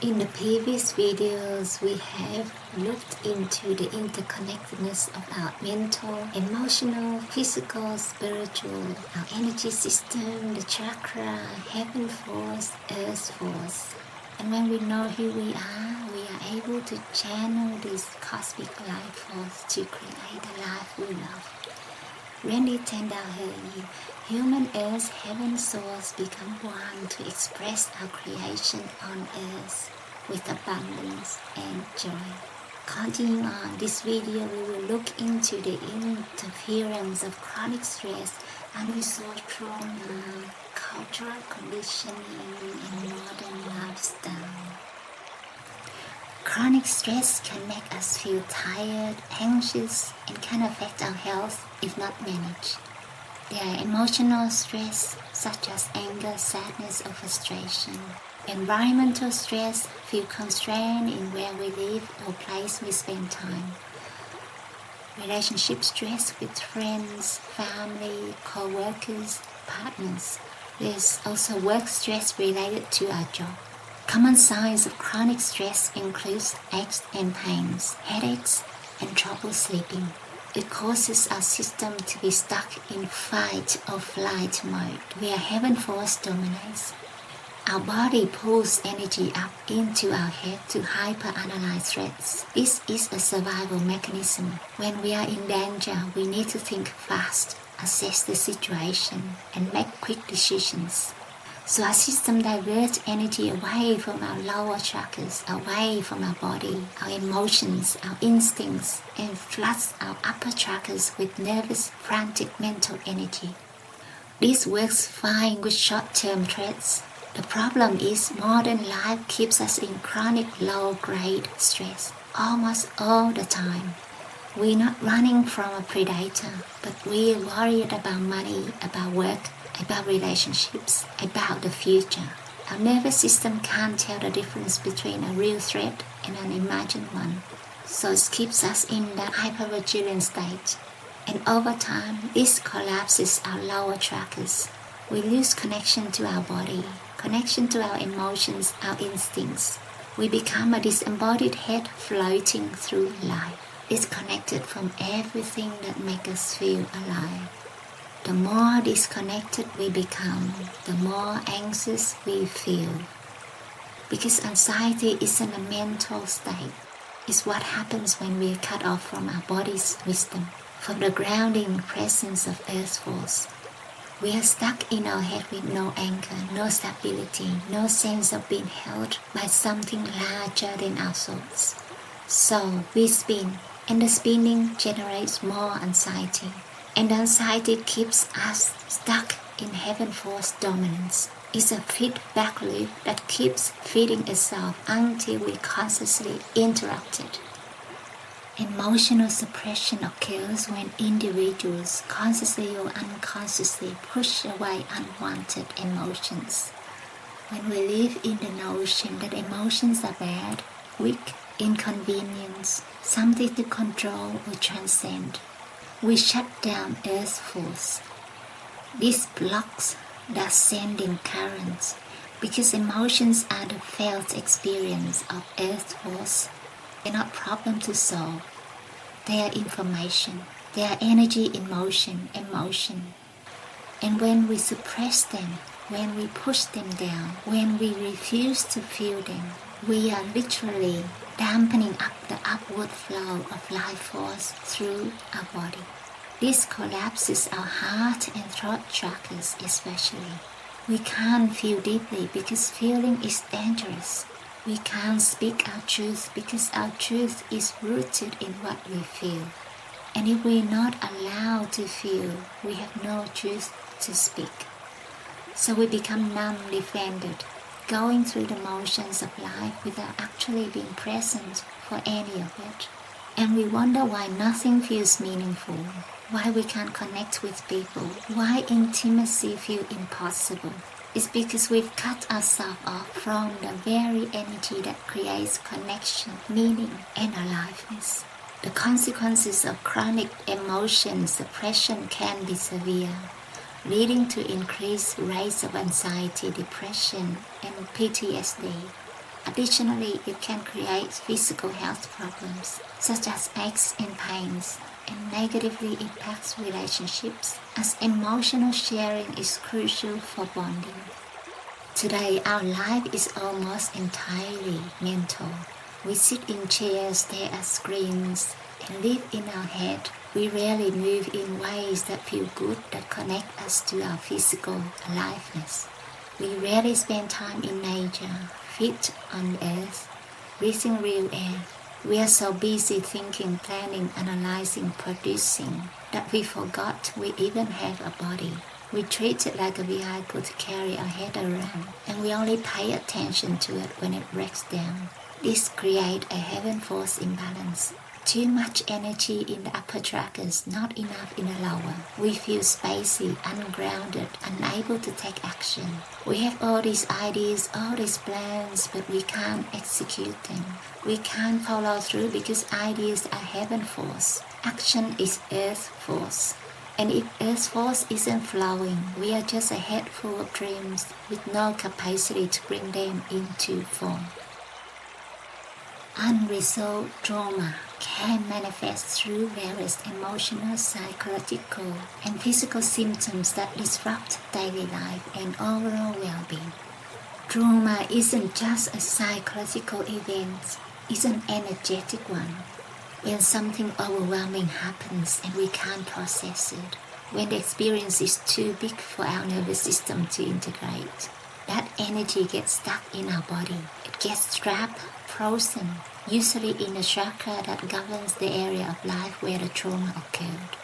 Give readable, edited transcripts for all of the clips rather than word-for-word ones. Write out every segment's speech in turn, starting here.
In the previous videos, we have looked into the interconnectedness of our mental, emotional, physical, spiritual, our energy system, the chakra, heaven force, earth force. And when we know who we are able to channel this cosmic life force to create the life we love. Randy Tendal heard, human earth, heaven source become one to express our creation on earth with abundance and joy. Continuing on this video, we will look into the interference of chronic stress, unresolved trauma, cultural conditioning, and modern lifestyle. Chronic stress can make us feel tired, anxious, and can affect our health if not managed. There are emotional stress such as anger, sadness, or frustration. Environmental stress, feel constrained in where we live or place we spend time. Relationship stress with friends, family, co-workers, partners. There's also work stress related to our job. Common signs of chronic stress include aches and pains, headaches, and trouble sleeping. It causes our system to be stuck in fight or flight mode, where heaven force dominates. Our body pulls energy up into our head to hyper-analyze threats. This is a survival mechanism. When we are in danger, we need to think fast, assess the situation, and make quick decisions. So our system diverts energy away from our lower chakras, away from our body, our emotions, our instincts, and floods our upper chakras with nervous, frantic mental energy. This works fine with short-term threats. The problem is modern life keeps us in chronic low-grade stress almost all the time. We're not running from a predator, but we're worried about money, about work, about relationships, about the future. Our nervous system can't tell the difference between a real threat and an imagined one, so it keeps us in that hypervigilant state. And over time, this collapses our lower chakras. We lose connection to our body, connection to our emotions, our instincts. We become a disembodied head floating through life, disconnected from everything that makes us feel alive. The more disconnected we become, the more anxious we feel. Because anxiety isn't a mental state. It's what happens when we are cut off from our body's wisdom, from the grounding presence of Earth force. We are stuck in our head with no anchor, no stability, no sense of being held by something larger than our thoughts. So we spin, and the spinning generates more anxiety. And the anxiety keeps us stuck in heaven force dominance. It's a feedback loop that keeps feeding itself until we consciously interrupt it. Emotional suppression occurs when individuals consciously or unconsciously push away unwanted emotions. When we live in the notion that emotions are bad, weak, inconvenience, something to control or transcend, we shut down Earth force. This blocks the ascending currents because emotions are the felt experience of Earth force. They're not problem to solve. They are information. They are energy in motion, emotion. And when we suppress them, when we push them down, when we refuse to feel them, we are literally dampening up the upward flow of life force through our body. This collapses our heart and throat chakras especially. We can't feel deeply because feeling is dangerous. We can't speak our truth because our truth is rooted in what we feel. And if we're not allowed to feel, we have no truth to speak. So we become numb, defended, going through the motions of life without actually being present for any of it. And we wonder why nothing feels meaningful, why we can't connect with people, why intimacy feels impossible. It's because we've cut ourselves off from the very energy that creates connection, meaning, and aliveness. The consequences of chronic emotion suppression can be severe, leading to increased rates of anxiety, depression, and PTSD. Additionally, it can create physical health problems, such as aches and pains, and negatively impacts relationships, as emotional sharing is crucial for bonding. Today, our life is almost entirely mental. We sit in chairs, stare at screens, and live in our head. We rarely move in ways that feel good, that connect us to our physical aliveness. We rarely spend time in nature, feet on earth, breathing real air. We are so busy thinking, planning, analyzing, producing, that we forgot we even have a body. We treat it like a vehicle to carry our head around, and we only pay attention to it when it breaks down. This creates a heaven-force imbalance. Too much energy in the upper chakras, not enough in the lower. We feel spacey, ungrounded, unable to take action. We have all these ideas, all these plans, but we can't execute them. We can't follow through because ideas are heaven force. Action is earth force. And if earth force isn't flowing, we are just a head full of dreams with no capacity to bring them into form. Unresolved trauma can manifest through various emotional, psychological, and physical symptoms that disrupt daily life and overall well-being. Trauma isn't just a psychological event, it's an energetic one. When something overwhelming happens and we can't process it, when the experience is too big for our nervous system to integrate, that energy gets stuck in our body. It gets trapped, frozen, usually in the chakra that governs the area of life where the trauma occurred.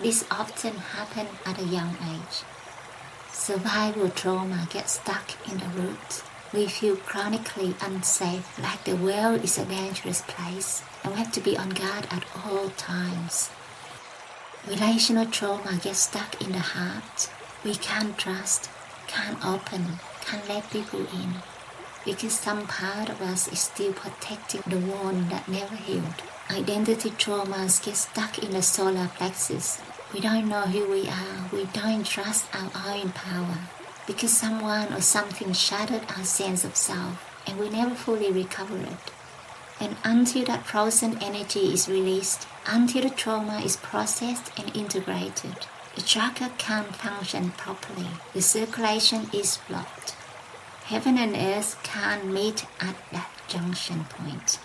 This often happens at a young age. Survival trauma gets stuck in the roots. We feel chronically unsafe, like the world is a dangerous place, and we have to be on guard at all times. Relational trauma gets stuck in the heart. We can't trust, can't open, can't let people in, because some part of us is still protecting the wound that never healed. Identity traumas get stuck in the solar plexus. We don't know who we are. We don't trust our own power, because someone or something shattered our sense of self, and we never fully recover it. And until that frozen energy is released, until the trauma is processed and integrated, the chakra can't function properly. The circulation is blocked. Heaven and earth can't meet at that junction point.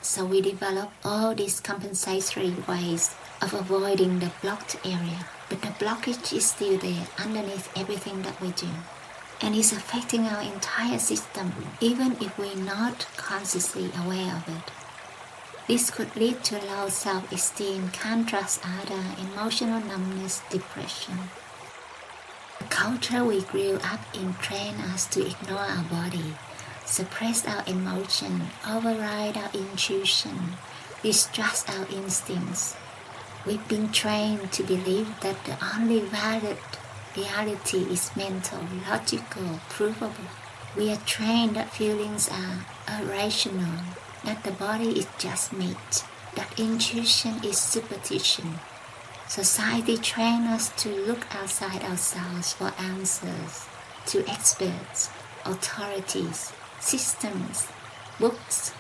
So we develop all these compensatory ways of avoiding the blocked area. But the blockage is still there underneath everything that we do. And it's affecting our entire system, even if we're not consciously aware of it. This could lead to low self-esteem, can't trust others, emotional numbness, depression. The culture we grew up in trained us to ignore our body, suppress our emotion, override our intuition, distrust our instincts. We've been trained to believe that the only valid reality is mental, logical, provable. We are trained that feelings are irrational, that the body is just meat, that intuition is superstition. Society trains us to look outside ourselves for answers, to experts, authorities, systems, books,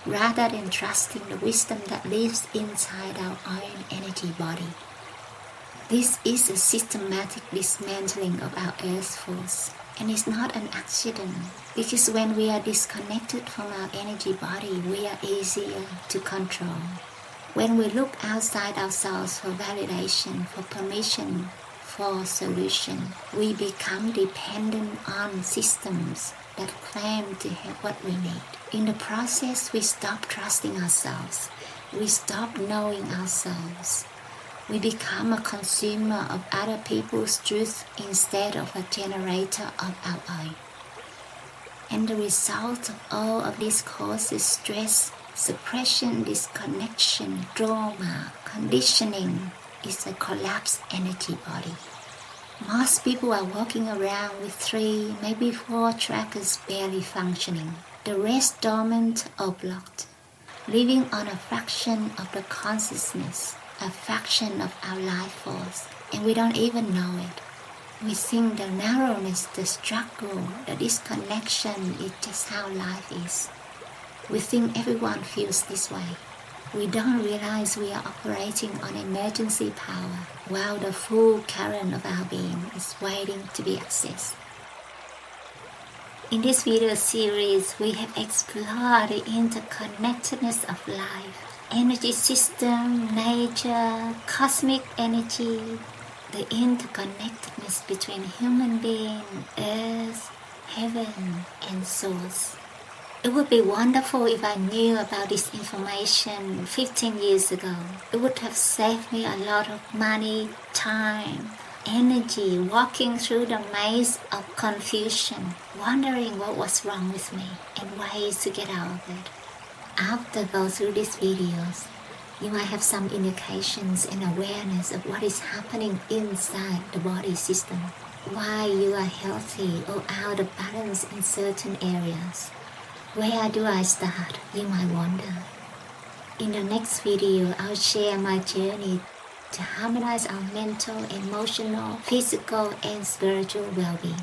rather than trusting the wisdom that lives inside our own energy body. This is a systematic dismantling of our earth force, and it's not an accident, because when we are disconnected from our energy body, we are easier to control. When we look outside ourselves for validation, for permission, for solution, we become dependent on systems that claim to have what we need. In the process, we stop trusting ourselves. We stop knowing ourselves. We become a consumer of other people's truth instead of a generator of our own. And the result of all of this causes stress, suppression, disconnection, trauma, conditioning is a collapsed energy body. Most people are walking around with 3, maybe 4 chakras barely functioning, the rest dormant or blocked, living on a fraction of the consciousness, a fraction of our life force, and we don't even know it. We think the narrowness, the struggle, the disconnection is just how life is. We think everyone feels this way. We don't realize we are operating on emergency power while the full current of our being is waiting to be accessed. In this video series, we have explored the interconnectedness of life, energy system, nature, cosmic energy, the interconnectedness between human being, earth, heaven, and source. It would be wonderful if I knew about this information 15 years ago. It would have saved me a lot of money, time, energy walking through the maze of confusion, wondering what was wrong with me and ways to get out of it. After going through these videos, you might have some indications and awareness of what is happening inside the body system, why you are healthy or out of balance in certain areas. Where do I start, you might wonder. In the next video, I'll share my journey to harmonize our mental, emotional, physical, and spiritual well-being.